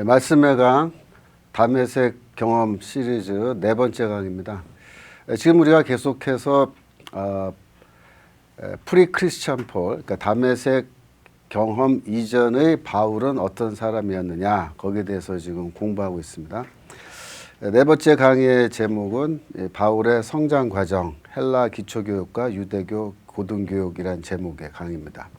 말씀의 강 담에색 경험 시리즈 네 번째 강입니다. 지금 우리가 계속해서 프리 크리스찬 폴, 그러니까 담에색 경험 이전의 바울은 어떤 사람이었느냐, 거기에 대해서 지금 공부하고 있습니다. 네 번째 강의의 제목은 바울의 성장 과정, 헬라 기초교육과 유대교 고등교육이라는 제목의 강의입니다.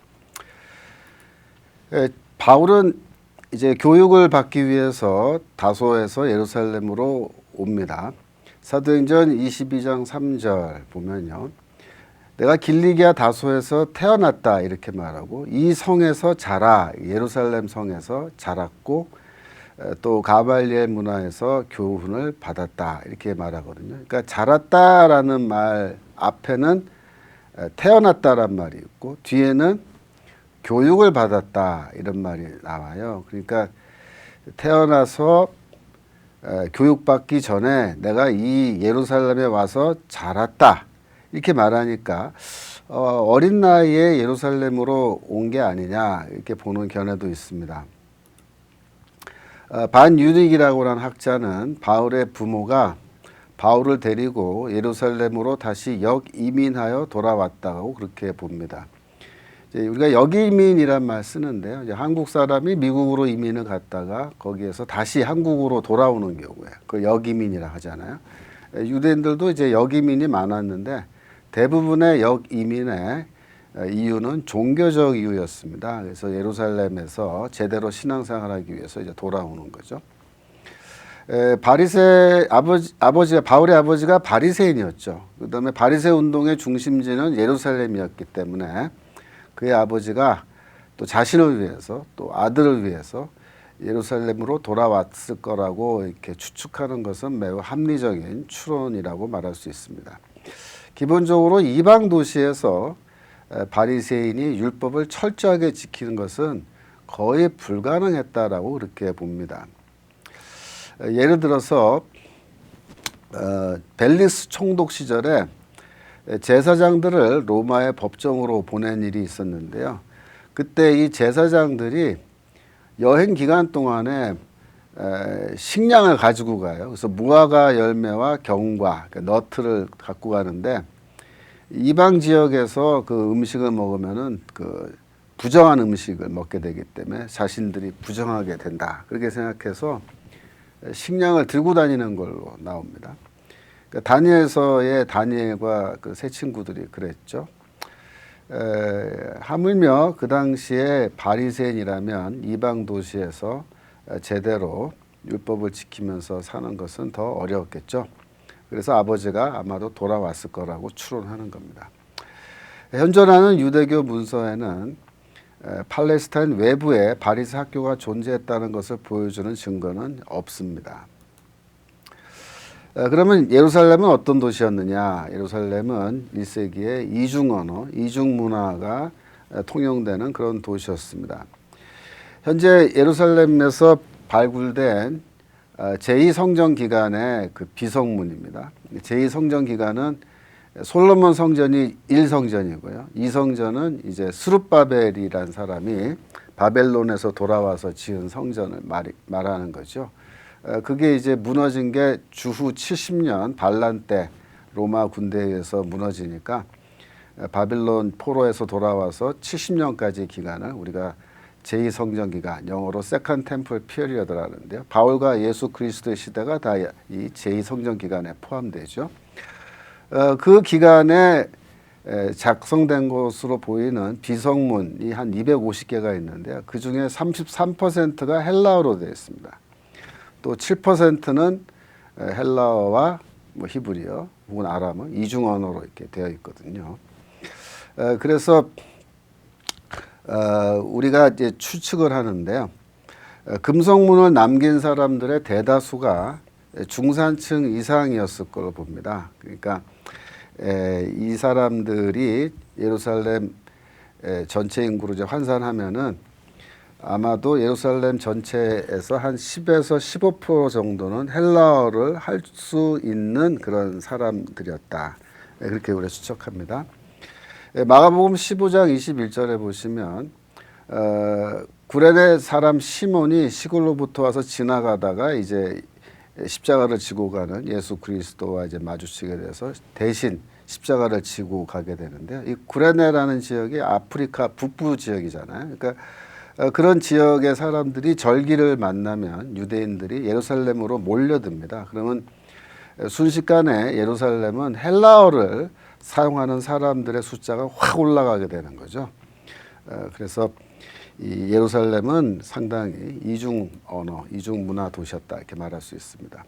바울은 이제 교육을 받기 위해서 다소에서 예루살렘으로 옵니다. 사도행전 22장 3절 보면요, 내가 길리기아 다소에서 태어났다 이렇게 말하고, 이 성에서 자라, 예루살렘 성에서 자랐고, 또 가발리엘 문화에서 교훈을 받았다 이렇게 말하거든요. 그러니까 자랐다라는 말 앞에는 태어났다란 말이 있고, 뒤에는 교육을 받았다 이런 말이 나와요. 그러니까 태어나서 교육받기 전에 내가 이 예루살렘에 와서 자랐다 이렇게 말하니까 어린 나이에 예루살렘으로 온 게 아니냐 이렇게 보는 견해도 있습니다. 반유닉이라고 하는 학자는 바울의 부모가 바울을 데리고 예루살렘으로 다시 역이민하여 돌아왔다고 그렇게 봅니다. 우리가 역이민이란 말 쓰는데요, 이제 한국 사람이 미국으로 이민을 갔다가 거기에서 다시 한국으로 돌아오는 경우에 그걸 역이민이라 하잖아요. 유대인들도 이제 역이민이 많았는데 대부분의 역이민의 이유는 종교적 이유였습니다. 그래서 예루살렘에서 제대로 신앙생활하기 위해서 이제 돌아오는 거죠. 바울의 아버지가 바리새인이었죠. 그다음에 바리새 운동의 중심지는 예루살렘이었기 때문에 그의 아버지가 또 자신을 위해서 또 아들을 위해서 예루살렘으로 돌아왔을 거라고 이렇게 추측하는 것은 매우 합리적인 추론이라고 말할 수 있습니다. 기본적으로 이방 도시에서 바리새인이 율법을 철저하게 지키는 것은 거의 불가능했다라고 그렇게 봅니다. 예를 들어서 벨리스 총독 시절에 제사장들을 로마의 법정으로 보낸 일이 있었는데요. 그때 이 제사장들이 여행 기간 동안에 식량을 가지고 가요. 그래서 무화과 열매와 경과, 그러니까 너트를 갖고 가는데, 이방 지역에서 그 음식을 먹으면은 그 부정한 음식을 먹게 되기 때문에 자신들이 부정하게 된다, 그렇게 생각해서 식량을 들고 다니는 걸로 나옵니다. 그러니까 다니엘서의 다니엘과 그 세 친구들이 그랬죠. 하물며 그 당시에 바리새인이라면 이방 도시에서 제대로 율법을 지키면서 사는 것은 더 어려웠겠죠. 그래서 아버지가 아마도 돌아왔을 거라고 추론하는 겁니다. 현존하는 유대교 문서에는 팔레스타인 외부에 바리새 학교가 존재했다는 것을 보여주는 증거는 없습니다. 그러면 예루살렘은 어떤 도시였느냐? 예루살렘은 1세기에 이중언어, 이중문화가 통용되는 그런 도시였습니다. 현재 예루살렘에서 발굴된 제2성전기관의 그 비성문입니다. 제2성전기관은 솔로몬 성전이 1성전이고요. 2성전은 이제 스룹바벨이라는 사람이 바벨론에서 돌아와서 지은 성전을 말하는 거죠. 그게 이제 무너진 게 주후 70년 반란 때 로마 군대에 의해서 무너지니까 바빌론 포로에서 돌아와서 70년까지 기간을 우리가 제2성전 기간, 영어로 세컨드 템플 피리어드라 하는데요. 바울과 예수 그리스도의 시대가 다 이 제2성전 기간에 포함되죠. 그 기간에 작성된 것으로 보이는 비성문이 한 250개가 있는데요. 그 중에 33%가 헬라어로 되어 있습니다. 또 7%는 헬라어와 뭐 히브리어 혹은 아람어 이중언어로 이렇게 되어 있거든요. 그래서 우리가 이제 추측을 하는데요. 금성문을 남긴 사람들의 대다수가 중산층 이상이었을 걸로 봅니다. 그러니까 이 사람들이 예루살렘 전체 인구로 이제 환산하면은 아마도 예루살렘 전체에서 한 10에서 15% 정도는 헬라어를 할 수 있는 그런 사람들이었다, 그렇게 우리가 추측합니다. 마가복음 15장 21절에 보시면 구레네 사람 시몬이 시골로부터 와서 지나가다가 이제 십자가를 지고 가는 예수 그리스도와 이제 마주치게 돼서 대신 십자가를 지고 가게 되는데요. 이 구레네라는 지역이 아프리카 북부 지역이잖아요. 그러니까 그런 지역의 사람들이 절기를 만나면 유대인들이 예루살렘으로 몰려듭니다. 그러면 순식간에 예루살렘은 헬라어를 사용하는 사람들의 숫자가 확 올라가게 되는 거죠. 그래서 이 예루살렘은 상당히 이중 언어, 이중 문화 도시였다 이렇게 말할 수 있습니다.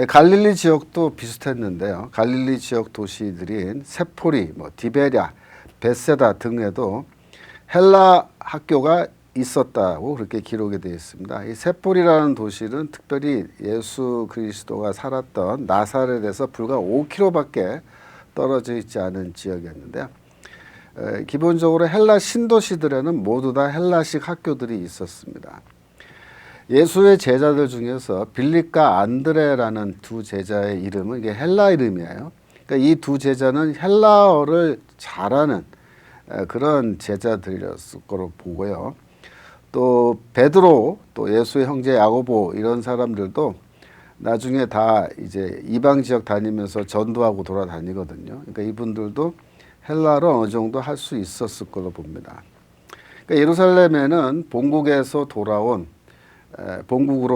갈릴리 지역도 비슷했는데요. 갈릴리 지역 도시들인 세포리, 디베랴, 베세다 등에도 헬라 학교가 있었다고 그렇게 기록이 되어 있습니다. 이 세포리라는 도시는 특별히 예수 그리스도가 살았던 나사렛에서 불과 5km밖에 떨어져 있지 않은 지역이었는데요. 기본적으로 헬라 신도시들에는 모두 다 헬라식 학교들이 있었습니다. 예수의 제자들 중에서 빌립과 안드레라는 두 제자의 이름은 이게 헬라 이름이에요. 그러니까 이 두 제자는 헬라어를 잘하는 그런 제자들이었을 거로 보고요. 또 베드로, 또 예수의 형제 야고보 이런 사람들도 나중에 다 이제 이방 지역 다니면서 전도하고 돌아다니거든요. 그러니까 이분들도 헬라를 어느 정도 할 수 있었을 걸로 봅니다. 그러니까 예루살렘에는 본국으로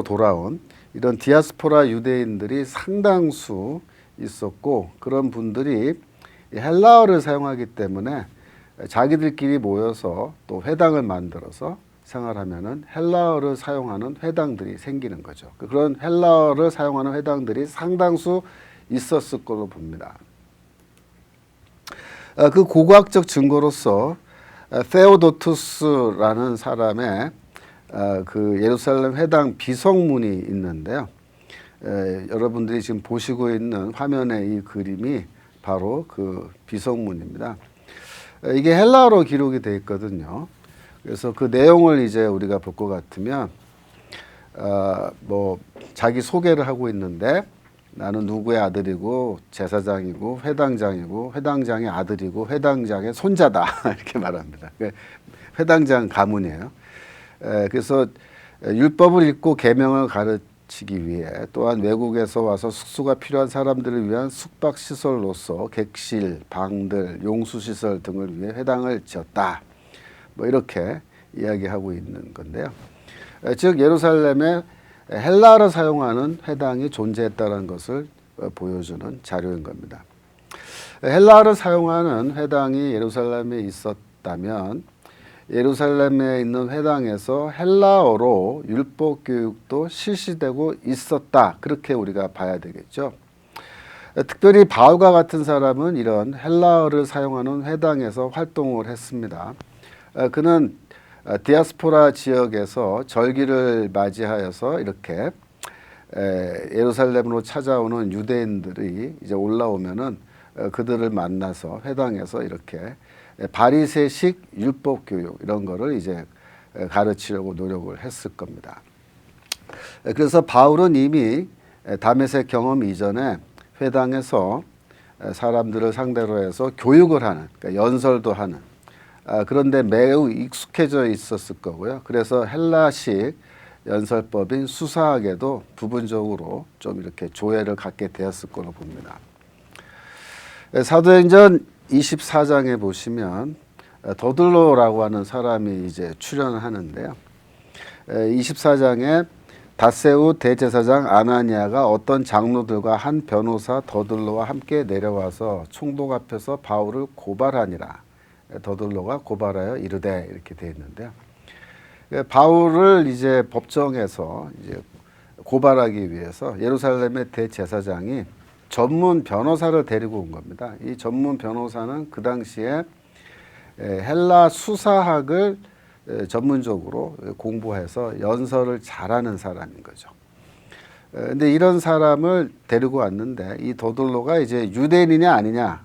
돌아온 이런 디아스포라 유대인들이 상당수 있었고, 그런 분들이 헬라어를 사용하기 때문에 자기들끼리 모여서 또 회당을 만들어서 생활하면은 헬라어를 사용하는 회당들이 생기는 거죠. 그런 헬라어를 사용하는 회당들이 상당수 있었을 걸로 봅니다. 그 고고학적 증거로서 세오도투스라는 사람의 그 예루살렘 회당 비석문이 있는데요. 여러분들이 지금 보시고 있는 화면의 이 그림이 바로 그 비석문입니다. 이게 헬라어로 기록이 되어 있거든요. 그래서 그 내용을 이제 우리가 볼 것 같으면 자기 소개를 하고 있는데, 나는 누구의 아들이고 제사장이고 회당장이고 회당장의 아들이고 회당장의 손자다 이렇게 말합니다. 회당장 가문이에요. 그래서 율법을 읽고 계명을 가르치기 위해, 또한 외국에서 와서 숙소가 필요한 사람들을 위한 숙박시설로서 객실, 방들, 용수시설 등을 위해 회당을 지었다. 이렇게 이야기하고 있는 건데요. 즉 예루살렘에 헬라어를 사용하는 회당이 존재했다는 것을 보여주는 자료인 겁니다. 헬라어를 사용하는 회당이 예루살렘에 있었다면 예루살렘에 있는 회당에서 헬라어로 율법 교육도 실시되고 있었다, 그렇게 우리가 봐야 되겠죠. 특별히 바울과 같은 사람은 이런 헬라어를 사용하는 회당에서 활동을 했습니다. 그는 디아스포라 지역에서 절기를 맞이하여서 이렇게 예루살렘으로 찾아오는 유대인들이 이제 올라오면은 그들을 만나서 회당에서 이렇게 바리새식 율법 교육 이런 거를 이제 가르치려고 노력을 했을 겁니다. 그래서 바울은 이미 다메섹 경험 이전에 회당에서 사람들을 상대로 해서 교육을 하는, 그러니까 연설도 하는, 그런데 매우 익숙해져 있었을 거고요. 그래서 헬라식 연설법인 수사학에도 부분적으로 좀 이렇게 조예를 갖게 되었을 걸로 봅니다. 사도행전 24장에 보시면 더들로라고 하는 사람이 이제 출연하는데요. 24장에 다세우 대제사장 아나니아가 어떤 장로들과 한 변호사 더들로와 함께 내려와서 총독 앞에서 바울을 고발하니라. 더들로가 고발하여 이르되, 이렇게 되어 있는데요. 바울을 이제 법정에서 이제 고발하기 위해서 예루살렘의 대제사장이 전문 변호사를 데리고 온 겁니다. 이 전문 변호사는 그 당시에 헬라 수사학을 전문적으로 공부해서 연설을 잘하는 사람인 거죠. 근데 이런 사람을 데리고 왔는데, 이 더들로가 이제 유대인이냐 아니냐,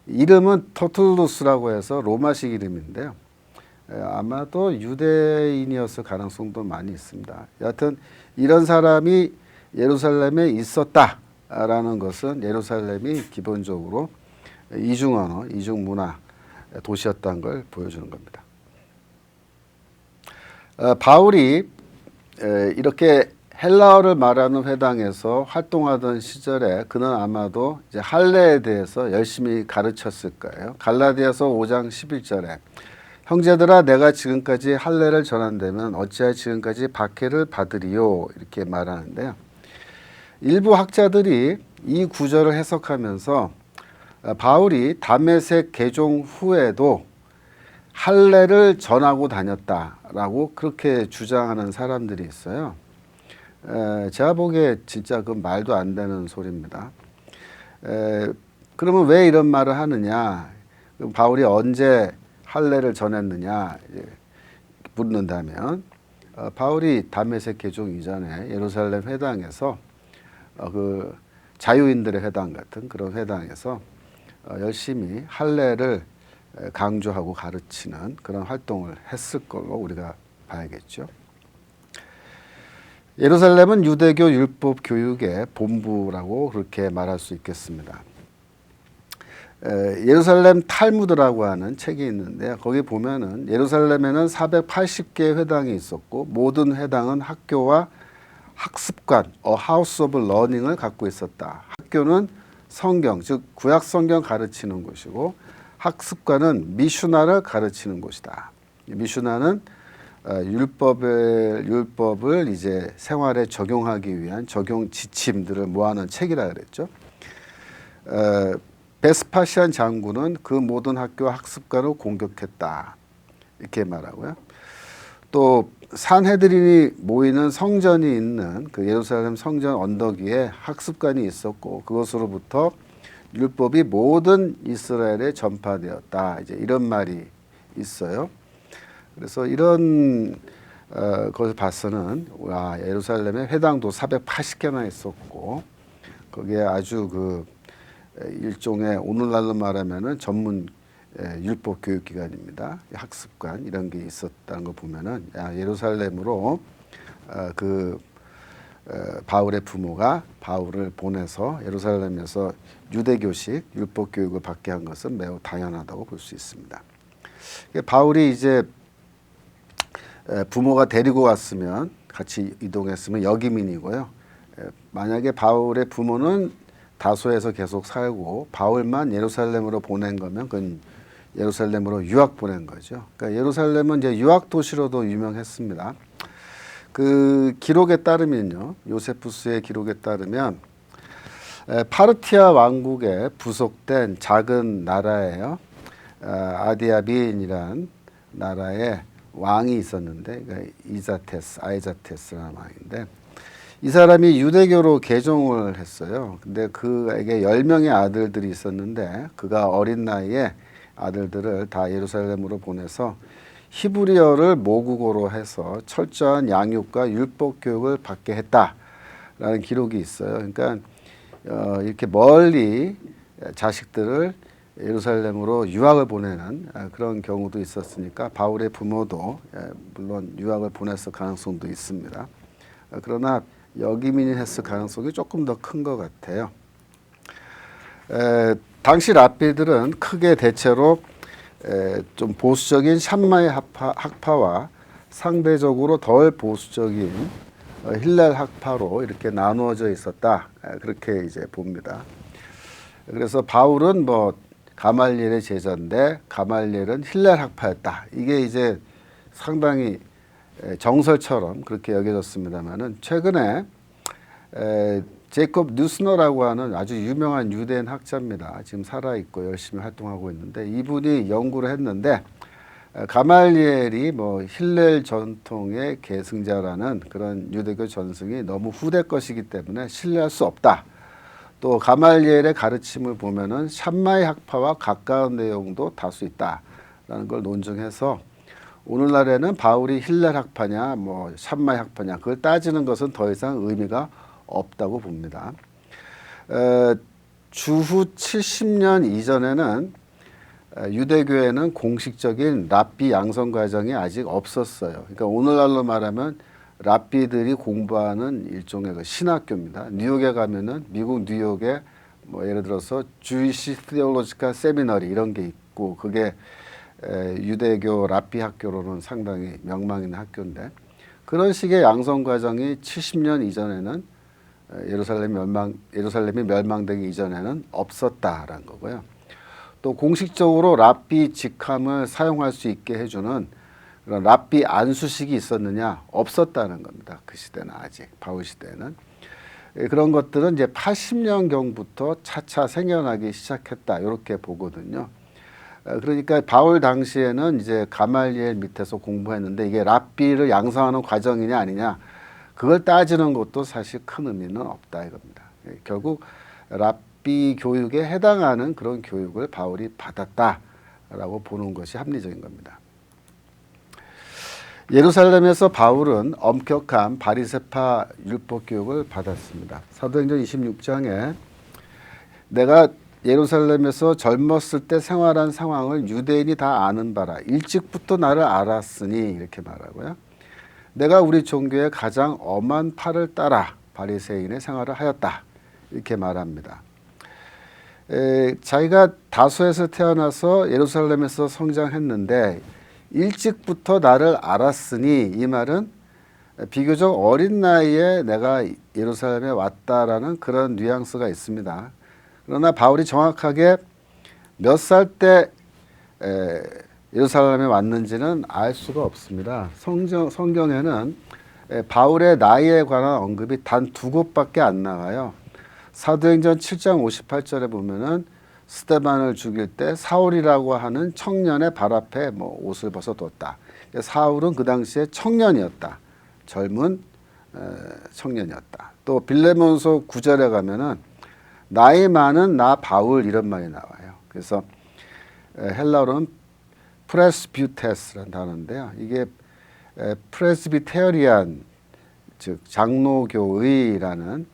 이름은 터툴루스라고 해서 로마식 이름인데요. 아마도 유대인이었을 가능성도 많이 있습니다. 여하튼 이런 사람이 예루살렘에 있었다라는 것은 예루살렘이 기본적으로 이중 언어, 이중 문화 도시였다는 걸 보여주는 겁니다. 바울이 이렇게 헬라어를 말하는 회당에서 활동하던 시절에 그는 아마도 이제 할례에 대해서 열심히 가르쳤을 거예요. 갈라디아서 5장 11절에 형제들아 내가 지금까지 할례를 전한다면 어찌하여 지금까지 박해를 받으리요 이렇게 말하는데요. 일부 학자들이 이 구절을 해석하면서 바울이 다메섹 개종 후에도 할례를 전하고 다녔다라고 그렇게 주장하는 사람들이 있어요. 제가 보기에 진짜 그 말도 안 되는 소리입니다. 그러면 왜 이런 말을 하느냐? 바울이 언제 할례를 전했느냐 묻는다면 바울이 다메섹 개종 이전에 예루살렘 회당에서 그 자유인들의 회당 같은 그런 회당에서 열심히 할례를 강조하고 가르치는 그런 활동을 했을 걸로 우리가 봐야겠죠. 예루살렘은 유대교 율법 교육의 본부라고 그렇게 말할 수 있겠습니다. 예루살렘 탈무드라고 하는 책이 있는데요. 거기 보면은 예루살렘에는 480개의 회당이 있었고 모든 회당은 학교와 학습관, House of Learning을 갖고 있었다. 학교는 성경, 즉 구약 성경 가르치는 곳이고 학습관은 미슈나를 가르치는 곳이다. 미슈나는 율법을 이제 생활에 적용하기 위한 적용 지침들을 모아놓은 책이라 그랬죠. 베스파시안 장군은 그 모든 학교와 학습관을 공격했다. 이렇게 말하고요. 또 산헤드린이 모이는 성전이 있는 그 예루살렘 성전 언덕 위에 학습관이 있었고 그것으로부터 율법이 모든 이스라엘에 전파되었다. 이제 이런 말이 있어요. 그래서 이런 것을 봐서는 예루살렘에 회당도 480개나 있었고 거기에 아주 그 일종의 오늘날로 말하면은 전문 율법 교육 기관입니다. 학습관 이런 게 있었다는 거 보면은 예루살렘으로 바울의 부모가 바울을 보내서 예루살렘에서 유대교식 율법 교육을 받게 한 것은 매우 당연하다고 볼 수 있습니다. 바울이 이제 부모가 데리고 왔으면 같이 이동했으면 역이민이고요. 만약에 바울의 부모는 다소에서 계속 살고 바울만 예루살렘으로 보낸 거면 그건 예루살렘으로 유학 보낸 거죠. 그러니까 예루살렘은 이제 유학 도시로도 유명했습니다. 그 기록에 따르면요, 요세푸스의 기록에 따르면 파르티아 왕국에 부속된 작은 나라예요. 아디아빈이란 나라에 왕이 있었는데 그러니까 아이자테스라는 왕인데 이 사람이 유대교로 개종을 했어요. 근데 그에게 10명의 아들들이 있었는데 그가 어린 나이에 아들들을 다 예루살렘으로 보내서 히브리어를 모국어로 해서 철저한 양육과 율법 교육을 받게 했다라는 기록이 있어요. 그러니까 이렇게 멀리 자식들을 예루살렘으로 유학을 보내는 그런 경우도 있었으니까 바울의 부모도 물론 유학을 보냈을 가능성도 있습니다. 그러나 역이민이 했을 가능성이 조금 더 큰 것 같아요. 당시 랍비들은 크게 대체로 좀 보수적인 샴마이 학파와 상대적으로 덜 보수적인 힐렐 학파로 이렇게 나누어져 있었다. 그렇게 이제 봅니다. 그래서 바울은 뭐 가말리엘의 제자인데 가말리엘은 힐렐 학파였다. 이게 이제 상당히 정설처럼 그렇게 여겨졌습니다만은 최근에 제이콥 뉴스너라고 하는 아주 유명한 유대인 학자입니다. 지금 살아있고 열심히 활동하고 있는데 이분이 연구를 했는데 가말리엘이 뭐 힐렐 전통의 계승자라는 그런 유대교 전승이 너무 후대 것이기 때문에 신뢰할 수 없다. 또 가말리엘의 가르침을 보면은 샴마이 학파와 가까운 내용도 다수 있다라는 걸 논증해서 오늘날에는 바울이 힐렐 학파냐 뭐 샴마이 학파냐 그걸 따지는 것은 더 이상 의미가 없다고 봅니다. 주후 70년 이전에는 유대교에는 공식적인 랍비 양성 과정이 아직 없었어요. 그러니까 오늘날로 말하면 랍비들이 공부하는 일종의 그 신학교입니다. 뉴욕에 가면은 미국 뉴욕에 뭐 예를 들어서 주이시 테올로지컬 세미너리 이런 게 있고 그게 유대교 랍비 학교로는 상당히 명망 있는 학교인데 그런 식의 양성 과정이 70년 이전에는 예루살렘이 멸망되기 이전에는 없었다라는 거고요. 또 공식적으로 랍비 직함을 사용할 수 있게 해주는 그런 랍비 안수식이 있었느냐? 없었다는 겁니다. 그 시대는 아직 바울 시대는 그런 것들은 이제 80년경부터 차차 생겨나기 시작했다 이렇게 보거든요. 그러니까 바울 당시에는 이제 가말리엘 밑에서 공부했는데 이게 랍비를 양성하는 과정이냐 아니냐 그걸 따지는 것도 사실 큰 의미는 없다 이겁니다. 결국 랍비 교육에 해당하는 그런 교육을 바울이 받았다라고 보는 것이 합리적인 겁니다. 예루살렘에서 바울은 엄격한 바리새파 율법 교육을 받았습니다. 사도행전 26장에 내가 예루살렘에서 젊었을 때 생활한 상황을 유대인이 다 아는 바라 일찍부터 나를 알았으니 이렇게 말하고요. 내가 우리 종교의 가장 엄한 팔을 따라 바리새인의 생활을 하였다 이렇게 말합니다. 자기가 다소에서 태어나서 예루살렘에서 성장했는데 일찍부터 나를 알았으니 이 말은 비교적 어린 나이에 내가 예루살렘에 왔다라는 그런 뉘앙스가 있습니다. 그러나 바울이 정확하게 몇 살 때 예루살렘에 왔는지는 알 수가 없습니다. 성경에는 바울의 나이에 관한 언급이 단 2곳밖에 안 나와요. 사도행전 7장 58절에 보면은 스데반을 죽일 때 사울이라고 하는 청년의 발 앞에 옷을 벗어뒀다. 사울은 그 당시에 청년이었다. 젊은 청년이었다. 또 빌레몬서 9절에 가면은 나이 많은 나 바울 이런 말이 나와요. 그래서 헬라어로는 프레스비테스라는 단어인데요. 이게 프레스비테리안 즉 장로교의라는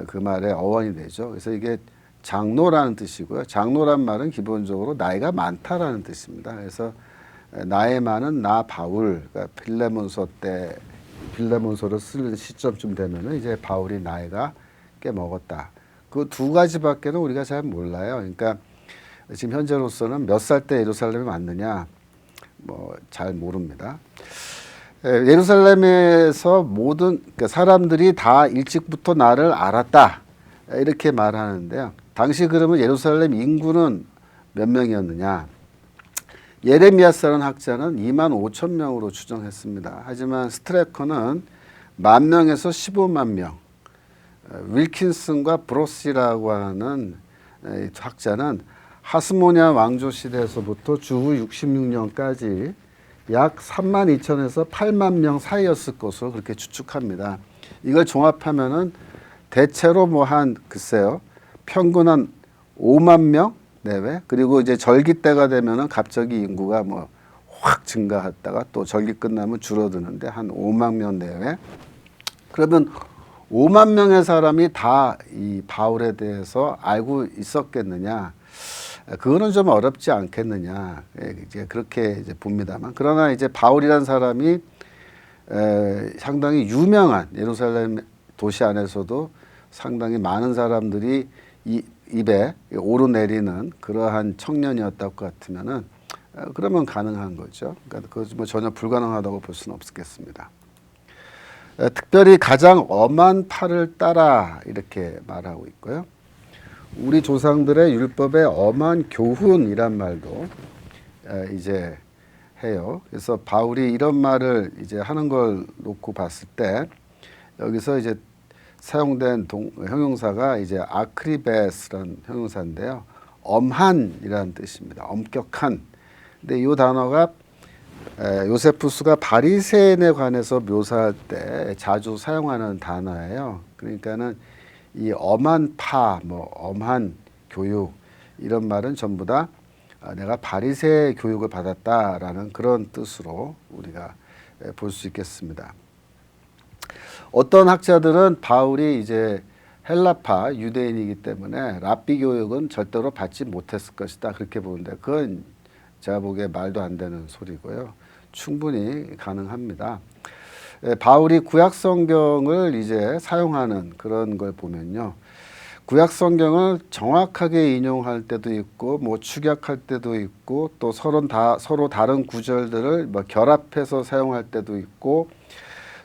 그 말의 어원이 되죠. 그래서 이게 장로라는 뜻이고요. 장로란 말은 기본적으로 나이가 많다라는 뜻입니다. 그래서 나이 많은 나 바울, 그러니까 빌레몬서를 쓰는 시점쯤 되면은 이제 바울이 나이가 꽤 먹었다. 그 2가지밖에는 우리가 잘 몰라요. 그러니까 지금 현재로서는 몇 살 때 예루살렘에 왔느냐 잘 모릅니다. 예루살렘에서 모든 그러니까 사람들이 다 일찍부터 나를 알았다 이렇게 말하는데요. 당시 그러면 예루살렘 인구는 몇 명이었느냐? 예레미야스라는 학자는 2만 5천 명으로 추정했습니다. 하지만 스트레커는 10,000명에서 15만 명, 윌킨슨과 브로시라고 하는 학자는 하스모니아 왕조 시대에서부터 주후 66년까지 약 3만 2천에서 8만 명 사이였을 것으로 그렇게 추측합니다. 이걸 종합하면은 대체로 글쎄요. 평균 한 5만 명 내외. 그리고 이제 절기 때가 되면은 갑자기 인구가 확 증가했다가 또 절기 끝나면 줄어드는데 한 5만 명 내외. 그러면 5만 명의 사람이 다 이 바울에 대해서 알고 있었겠느냐? 그거는 좀 어렵지 않겠느냐? 이제 그렇게 이제 봅니다만. 그러나 이제 바울이라는 사람이 상당히 유명한 예루살렘 도시 안에서도 상당히 많은 사람들이 입에 오르내리는 그러한 청년이었다고 같으면은 그러면 가능한 거죠. 그러니까 그것은 전혀 불가능하다고 볼 수는 없겠습니다. 특별히 가장 엄한 팔을 따라 이렇게 말하고 있고요. 우리 조상들의 율법에 엄한 교훈이란 말도 이제 해요. 그래서 바울이 이런 말을 이제 하는 걸 놓고 봤을 때 여기서 이제 사용된 형용사가 이제 아크리베스라는 형용사인데요. 엄한이라는 뜻입니다. 엄격한. 근데 이 단어가 요세푸스가 바리새인에 관해서 묘사할 때 자주 사용하는 단어예요. 그러니까는 이 엄한 엄한 교육 이런 말은 전부 다 내가 바리새 교육을 받았다라는 그런 뜻으로 우리가 볼 수 있겠습니다. 어떤 학자들은 바울이 이제 헬라파 유대인이기 때문에 랍비 교육은 절대로 받지 못했을 것이다 그렇게 보는데 그건 제가 보기에 말도 안 되는 소리고요. 충분히 가능합니다. 바울이 구약 성경을 이제 사용하는 그런 걸 보면요. 구약 성경을 정확하게 인용할 때도 있고 뭐 축약할 때도 있고 또 서로 다른 구절들을 뭐 결합해서 사용할 때도 있고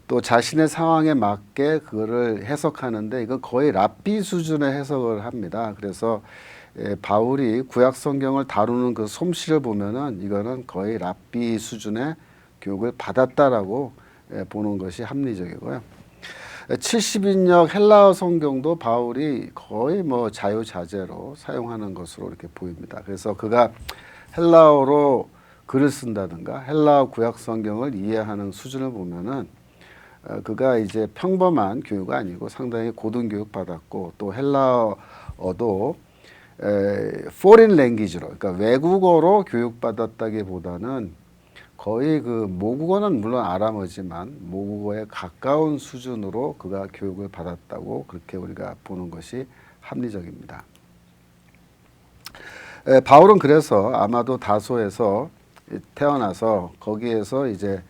또 자신의 상황에 맞게 그거를 해석하는데 이건 거의 랍비 수준의 해석을 합니다. 그래서 바울이 구약 성경을 다루는 그 솜씨를 보면은 이거는 거의 랍비 수준의 교육을 받았다라고 보는 것이 합리적이고요. 70인역 헬라어 성경도 바울이 거의 뭐 자유자재로 사용하는 것으로 이렇게 보입니다. 그래서 그가 헬라어로 글을 쓴다든가 헬라어 구약 성경을 이해하는 수준을 보면은 그가 이제 평범한 교육이 아니고 상당히 고등 교육 받았고 또 헬라어도 foreign language로 그러니까 외국어로 교육받았다기보다는 거의 그 모국어는 물론 아람어지만 모국어에 가까운 수준으로 그가 교육을 받았다고 그렇게 우리가 보는 것이 합리적입니다. 바울은 그래서 아마도 다소에서 태어나서 거기에서 이제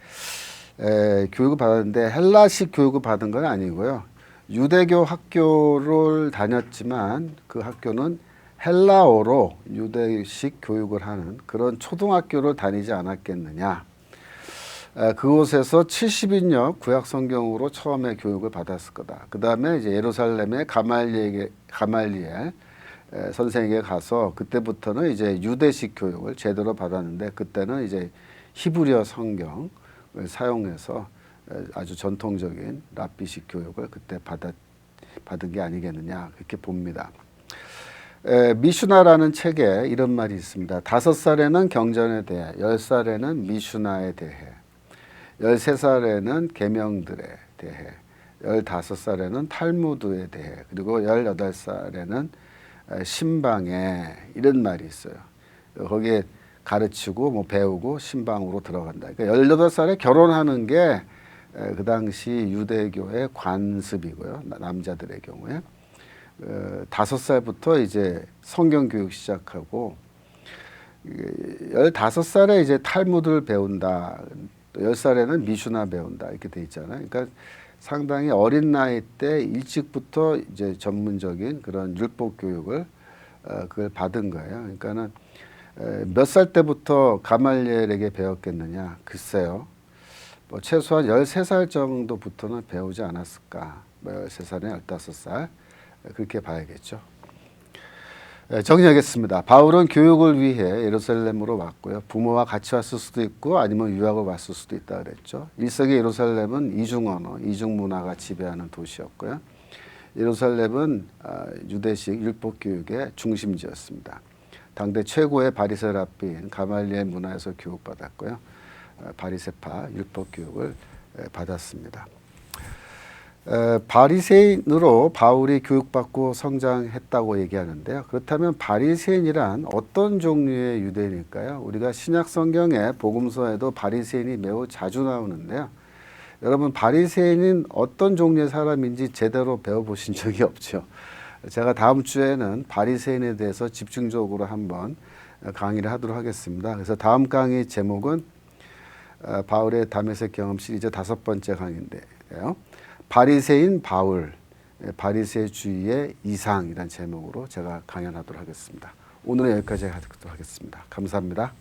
교육을 받았는데 헬라식 교육을 받은 건 아니고요. 유대교 학교를 다녔지만 그 학교는 헬라어로 유대식 교육을 하는 그런 초등학교를 다니지 않았겠느냐. 그곳에서 70인역 구약 성경으로 처음에 교육을 받았을 거다. 그 다음에 이제 예루살렘의 가말리엘 선생에게 가서 그때부터는 이제 유대식 교육을 제대로 받았는데 그때는 이제 히브리어 성경을 사용해서 아주 전통적인 랍비식 교육을 그때 받은 게 아니겠느냐 그렇게 봅니다. 미슈나라는 책에 이런 말이 있습니다. 5살에는 경전에 대해, 10살에는 미슈나에 대해, 13살에는 계명들에 대해, 15살에는 탈무드에 대해, 그리고 18살에는 신방에 이런 말이 있어요. 거기에 가르치고 뭐 배우고 신방으로 들어간다. 그러니까 18살에 결혼하는 게 그 당시 유대교의 관습이고요. 남자들의 경우에. 5살부터 이제 성경 교육 시작하고 15살에 이제 탈무드를 배운다. 또 10살에는 미슈나 배운다. 이렇게 돼 있잖아요. 그러니까 상당히 어린 나이 때 일찍부터 이제 전문적인 그런 율법 교육을 그걸 받은 거예요. 그러니까는 몇 살 때부터 가말리엘에게 배웠겠느냐? 글쎄요. 뭐 최소한 13살 정도부터는 배우지 않았을까? 뭐 13살에 15살 그렇게 봐야겠죠. 정리하겠습니다. 바울은 교육을 위해 예루살렘으로 왔고요. 부모와 같이 왔을 수도 있고 아니면 유학을 왔을 수도 있다 그랬죠. 1세기 예루살렘은 이중 언어, 이중 문화가 지배하는 도시였고요. 예루살렘은 유대식 율법 교육의 중심지였습니다. 당대 최고의 바리새 랍비인 가말리엘 문화에서 교육받았고요. 바리새파 율법 교육을 받았습니다. 바리새인으로 바울이 교육받고 성장했다고 얘기하는데요. 그렇다면 바리새인이란 어떤 종류의 유대인일까요? 우리가 신약 성경의 복음서에도 바리새인이 매우 자주 나오는데요. 여러분 바리새인은 어떤 종류의 사람인지 제대로 배워보신 적이 없죠. 제가 다음 주에는 바리새인에 대해서 집중적으로 한번 강의를 하도록 하겠습니다. 그래서 다음 강의 제목은 바울의 다메섹 경험 시리즈 5번째 강의인데요. 바리새인 바울, 바리새주의의 이상이라는 제목으로 제가 강연하도록 하겠습니다. 오늘은 여기까지 하도록 하겠습니다. 감사합니다.